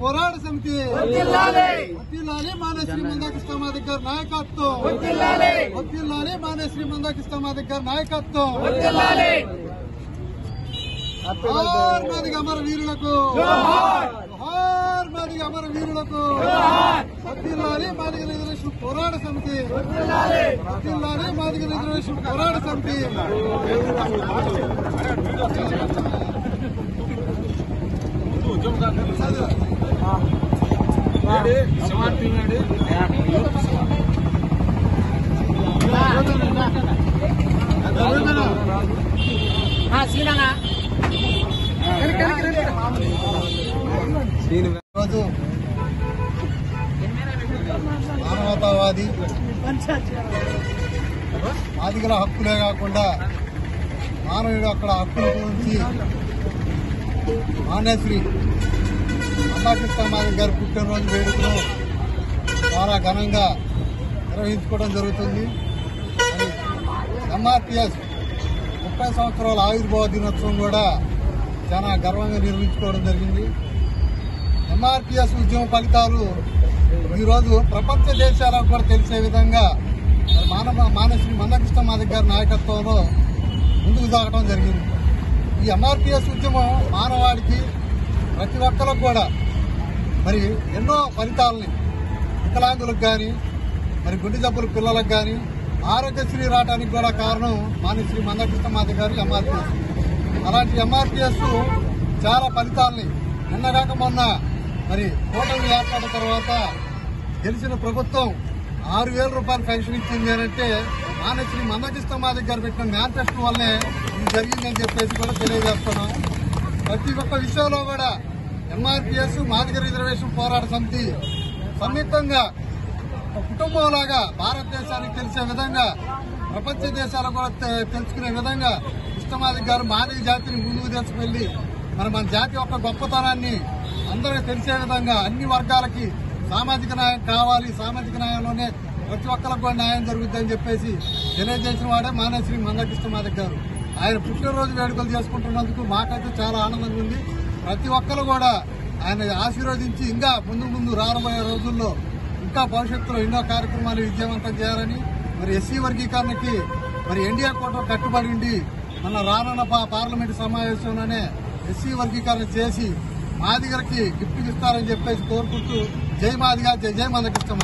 పోరాట సమితి మానేశ్రీ మందాకృష్ణ గారి నాయకత్వం మానేశ్రీ మందాకృష్ణ గారి నాయకత్వం మాదిగ అమర వీరులకు అమర వీరులకు మాదిగ రిజర్వేషన్ పోరాట సమితి మాదిగ రిజర్వేషన్ పోరాట సమితి మానవతావాది మాదిగల హక్కులే కాకుండా మానవుడు అక్కడ హక్కుల గురించి మానేశ్రీ మందాకృష్ణ గారి పుట్టినరోజు వేడుకను చాలా ఘనంగా నిర్వహించుకోవడం జరుగుతుంది. ఎంఆర్పిఎస్ 30 సంవత్సరాల ఆవిర్భావ దినోత్సవం కూడా చాలా గర్వంగా నిర్వహించుకోవడం జరిగింది. ఎంఆర్పిఎస్ ఉద్యమ ఫలితాలు ఈరోజు ప్రపంచ దేశాలకు కూడా తెలిసే విధంగా మానేశ్రీ మందాకృష్ణ గారి నాయకత్వంలో ముందుకు సాగడం జరిగింది. ఈ ఎంఆర్పిఎస్ ఉద్యమం మానవాడికి ప్రతి ఒక్కరికి కూడా మరి ఎన్నో ఫలితాలని వికలాంగులకు కానీ మరి గుండె జబ్బుల పిల్లలకు కానీ ఆరోగ్యశ్రీ రావడానికి కూడా కారణం మానేశ్రీ మందాకృష్ణ గారి ఎంఆర్పిఎస్. అలాంటి ఎంఆర్పిఎస్ చాలా ఫలితాలని నిన్నగాక మొన్న మరి కూటమి ఏర్పడిన తర్వాత గెలిచిన ప్రభుత్వం 6,000 రూపాయలు పెన్షన్ ఇచ్చింది అంటే మానేశ్రీ మందాకృష్ణ గారు పెట్టిన మేనిఫెస్టో వల్లే ఇది జరిగిందని చెప్పేసి కూడా తెలియజేస్తున్నాం. ప్రతి ఒక్క విషయంలో కూడా ఎంఆర్పిఎస్ మాదిగ రిజర్వేషన్ పోరాట సమితి సంయుక్తంగా కుటుంబంలాగా భారతదేశానికి తెలిసే విధంగా ప్రపంచ దేశాలకు కూడా తెలుసుకునే విధంగా కృష్ణమాదిగ గారు మాదిగ జాతిని ముందుకు తీసుకెళ్లి మన జాతి యొక్క గొప్పతనాన్ని అందరికీ తెలిసే విధంగా అన్ని వర్గాలకి సామాజిక న్యాయం కావాలి, సామాజిక న్యాయంలోనే ప్రతి ఒక్కరికి కూడా న్యాయం జరుగుతుందని చెప్పేసి తెలియజేసిన వాడే మానేశ్రీ మందాకృష్ణ గారు. ఆయన పుట్టినరోజు వేడుకలు చేసుకుంటున్నందుకు మాకైతే చాలా ఆనందంగా ఉంది. ప్రతి ఒక్కరు కూడా ఆయన ఆశీర్వదించి ఇంకా ముందు రాబోయే రోజుల్లో ఇంకా భవిష్యత్తులో ఎన్నో కార్యక్రమాలు విజయవంతం చేయాలని మరి ఎస్సీ వర్గీకరణకి మరి ఎన్డీఏ కూటమి కట్టుబడి ఉండి మన రానున్న పార్లమెంటు సమావేశంలోనే ఎస్సీ వర్గీకరణ చేసి మాదిగలకి గిఫ్ట్ ఇస్తారని చెప్పేసి కోరుకుంటూ జై మాదిగ, జై మందాకృష్ణ.